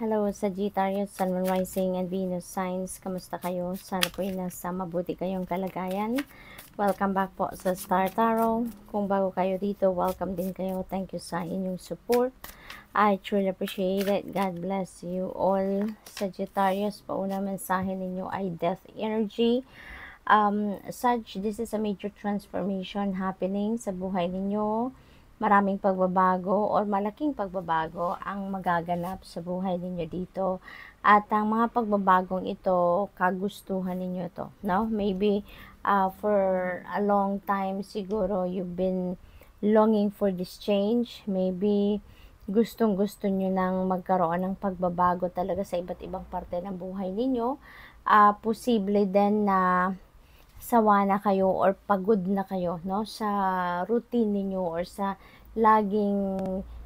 Hello, Sagittarius, Sun, Moon, Rising, and Venus signs. Kamusta kayo? Sana po ay nasa mabuti kayong kalagayan. Welcome back po sa Star Tarot. Kung bago kayo dito, welcome din kayo. Thank you sa inyong support. I truly appreciate it. God bless you all. Sagittarius, pauna mensahe ninyo ay death energy. Sag, this is a major transformation happening sa buhay ninyo. Maraming pagbabago or malaking pagbabago ang magaganap sa buhay ninyo dito. At ang mga pagbabagong ito, kagustuhan ninyo to, no? Maybe for a long time siguro you've been longing for this change. Maybe gustong-gusto nyo nang magkaroon ng pagbabago talaga sa iba't ibang parte ng buhay ninyo. Posible din na sawa na kayo or pagod na kayo, no, sa routine ninyo or sa laging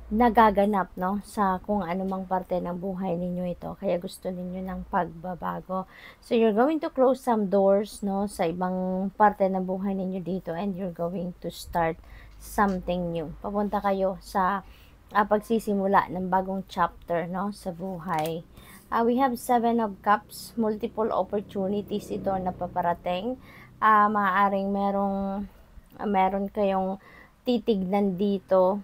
nagaganap, no, sa kung anumang parte ng buhay ninyo ito. Kaya gusto ninyo ng pagbabago. So you're going to close some doors, no, sa ibang parte ng buhay ninyo dito, and you're going to start something new. Papunta kayo sa pagsisimula ng bagong chapter, no, sa buhay. We have 7 of Cups, multiple opportunities ito na paparating. Maaaring meron kayong titignan dito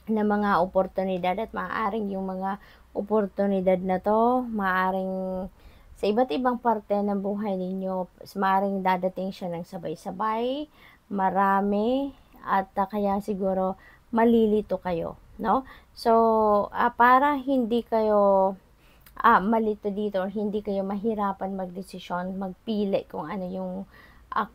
na mga oportunidad, at maaaring yung mga oportunidad na to, maaaring sa iba't ibang parte ng buhay ninyo, maaaring dadating siya ng sabay-sabay, marami, at kaya siguro malilito kayo, no? So, para hindi kayo malito dito or hindi kayo mahirapan magdesisyon, magpili kung ano yung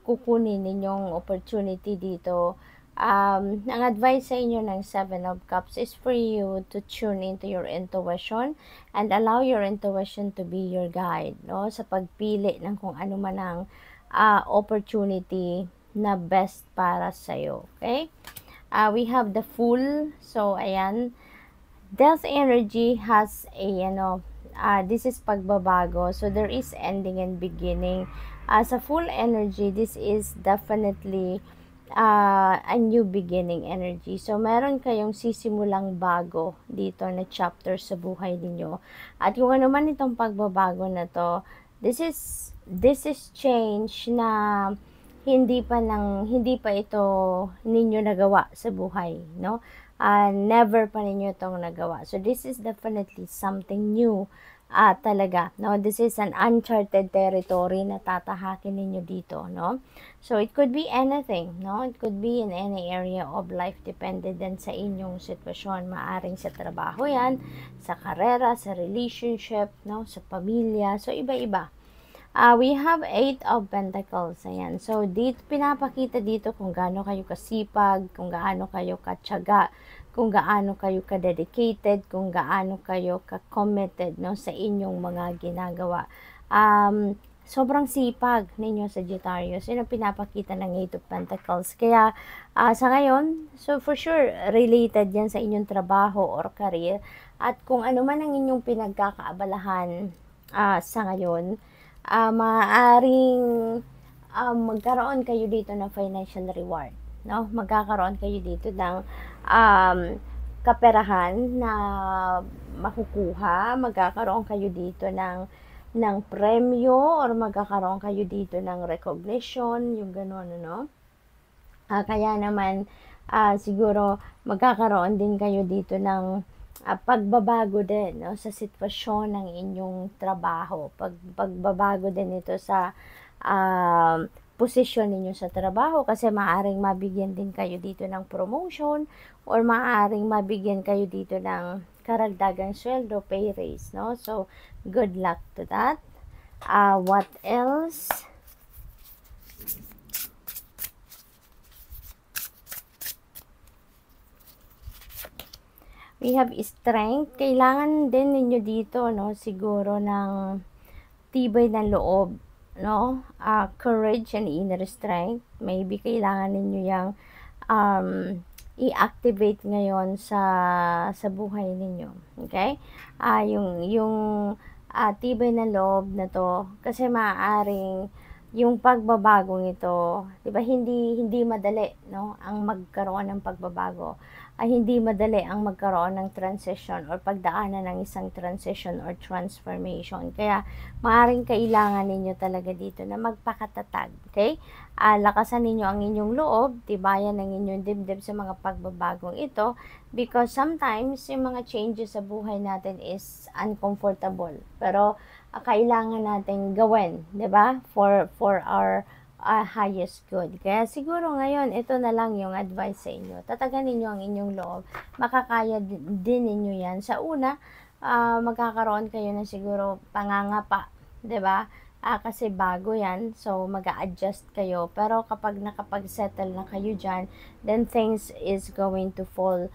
kukunin ninyong opportunity dito. Ang advice sa inyo ng 7 of Cups is for you to tune into your intuition and allow your intuition to be your guide, no, sa pagpili ng kung ano man ang opportunity na best para sa'yo. Okay? We have the Fool. So, ayan. Death energy has a, this is pagbabago. So, there is ending and beginning. Sa full energy, this is definitely a new beginning energy. So, meron kayong sisimulang bago dito na chapter sa buhay ninyo. At kung ano man itong pagbabago na to, this is change na hindi pa ito ninyo nagawa sa buhay, no? Never pa ninyo itong nagawa. So, this is definitely something new talaga, no? This is an uncharted territory na tatahakin ninyo dito, no? So, it could be anything, no? It could be in any area of life, depende din sa inyong sitwasyon. Maaring sa trabaho yan, sa karera, sa relationship, no? Sa pamilya, so iba-iba. We have 8 of Pentacles. Ayan. So, dito, pinapakita dito kung gaano kayo kasipag, kung gaano kayo katyaga, kung gaano kayo ka-dedicated, kung gaano kayo ka-committed, no, sa inyong mga ginagawa. Sobrang sipag ninyo, Sagittarius. Yun ang pinapakita ng 8 of Pentacles. Kaya, sa ngayon, so for sure, related yan sa inyong trabaho or career. At kung ano man ang inyong pinagkakaabalahan sa ngayon, maaaring magkaroon kayo dito ng financial reward, no? Magkakaroon kayo dito ng kaperahan na makukuha, magkakaroon kayo dito ng premyo, or magkakaroon kayo dito ng recognition, yung gano'n, no? Kaya naman siguro magkakaroon din kayo dito ng pagbabago din, no, sa sitwasyon ng inyong trabaho. Pagbabago din ito sa posisyon ninyo sa trabaho, kasi maaaring mabigyan din kayo dito ng promotion, or maaaring mabigyan kayo dito ng karagdagang sweldo, pay raise, no? So, good luck to that. What else? We have strength. Kailangan din ninyo dito, no, siguro ng tibay ng loob, no? Courage and inner strength. Maybe kailangan ninyo yung i-activate ngayon sa buhay ninyo. Okay? Yung tibay ng loob na to, kasi maaaring yung pagbabagong ito, 'di ba, hindi madali, no, ang magkaroon ng pagbabago. hindi madali ang magkaroon ng transition or pagdaanan ng isang transition or transformation. Kaya maaaring kailangan ninyo talaga dito na magpakatatag, okay? Lakasan ninyo ang inyong loob, tibayan ang inyong dibdib sa mga pagbabagong ito, because sometimes yung mga changes sa buhay natin is uncomfortable. Pero kailangan natin gawin, 'di ba? For our highest good. Kaya siguro ngayon, ito na lang yung advice sa inyo. Tatagan ninyo ang inyong loob. Makakaya din ninyo yan. Sa una, magkakaroon kayo ng siguro pangangapa, 'di ba? Kasi bago yan, so mag-a-adjust kayo. Pero kapag nakapag-settle na kayo dyan, then things is going to fall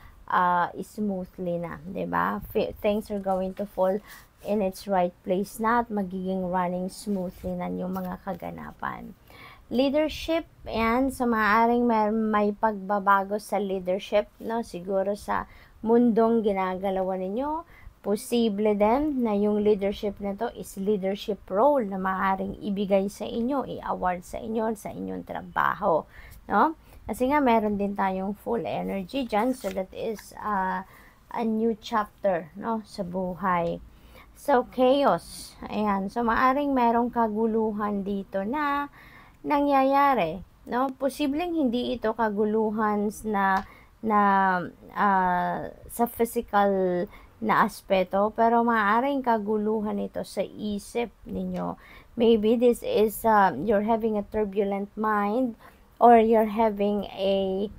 smoothly na, 'di ba? Things are going to fall in its right place na at magiging running smoothly na yung mga kaganapan. Leadership, and so maaaring may pagbabago sa leadership, no? Siguro sa mundong ginagalawan ninyo, posible din na yung leadership na to is leadership role na maaaring ibigay sa inyo, i-award sa inyong trabaho, no? Kasi nga meron din tayong full energy dyan, so that is a new chapter, no, sa buhay. So chaos, ayan, so maaaring merong kaguluhan dito na nangyayari, no? Posibleng hindi ito kaguluhan sa physical na aspeto, pero maaaring kaguluhan ito sa isip ninyo. Maybe this is you're having a turbulent mind, or you're having a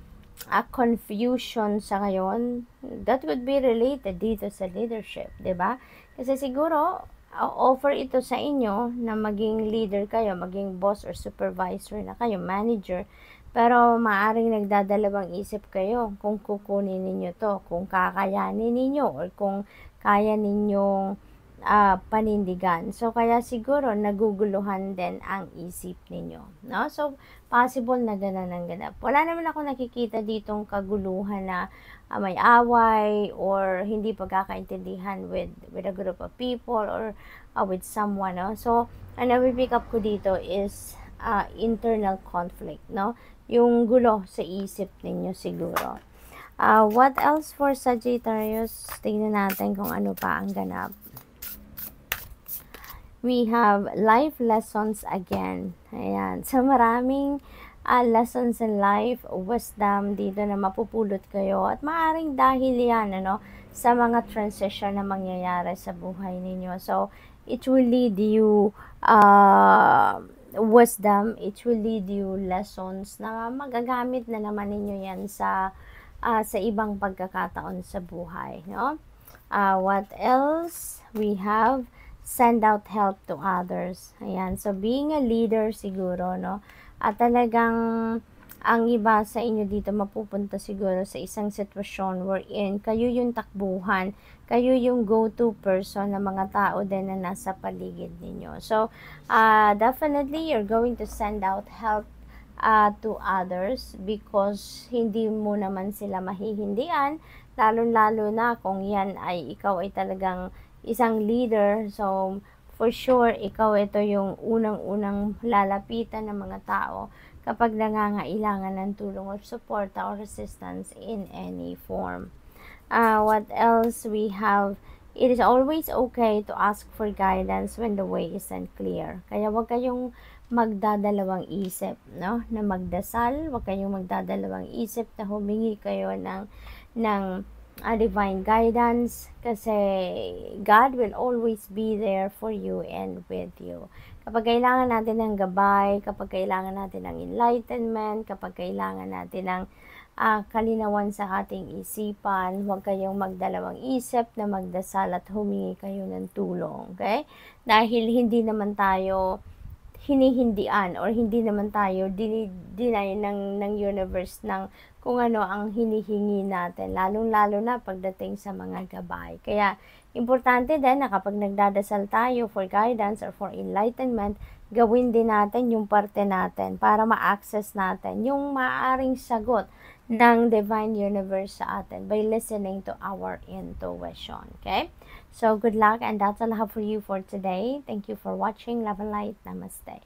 confusion sa ngayon. That would be related dito sa leadership, 'di ba? Kasi siguro offer ito sa inyo na maging leader kayo, maging boss or supervisor na kayo, manager, pero maaaring nagdadalawang isip kayo kung kukunin ninyo to, kung kakayanin ninyo, or kung kaya ninyong panindigan. So kaya siguro naguguluhan din ang isip ninyo, no? So possible na ganun ang ganap. Wala naman ako nakikita ditong kaguluhan na may away or hindi pagkakaintindihan with a group of people or with someone, no? So ang napipick up ko dito is internal conflict, no? Yung gulo sa isip ninyo siguro. What else for Sagittarius? Tingnan natin kung ano pa ang ganap. We have life lessons again. Ayan. So maraming lessons in life, wisdom dito na mapupulot kayo, at maaring dahil yan sa mga transition na mangyayari sa buhay ninyo. So it will lead you wisdom, it will lead you lessons na magagamit na naman ninyo yan sa ibang pagkakataon sa buhay, no? What else? We have send out help to others. Ayan. So being a leader siguro, no? At talagang ang iba sa inyo dito mapupunta siguro sa isang sitwasyon wherein kayo yung takbuhan, kayo yung go-to person ng mga tao din na nasa paligid ninyo. So, definitely you're going to send out help to others because hindi mo naman sila mahihindian, lalo-lalo na kung yan ay ikaw ay talagang isang leader. So, for sure, ikaw ito yung unang-unang lalapitan ng mga tao kapag nangangailangan ng tulong or support or resistance in any form. What else we have? It is always okay to ask for guidance when the way isn't clear. Kaya wag kayong magdadalawang isip, no? Na magdasal, wag kayong magdadalawang isip na humingi kayo ng divine guidance, kasi God will always be there for you and with you. Kapag kailangan natin ng gabay, kapag kailangan natin ng enlightenment, kapag kailangan natin ng kalinawan sa ating isipan, huwag kayong magdalawang isip na magdasal at humingi kayo ng tulong, okay? Dahil hindi naman tayo hinihindian or hindi naman tayo dinay ng universe ng kung ano ang hinihingi natin, lalong-lalo na pagdating sa mga gabay. Kaya importante din na kapag nagdadasal tayo for guidance or for enlightenment, gawin din natin yung parte natin para ma-access natin yung maaaring sagot ng divine universe sa atin by listening to our intuition. Okay? So, good luck, and that's all I have for you for today. Thank you for watching. Love and light. Namaste.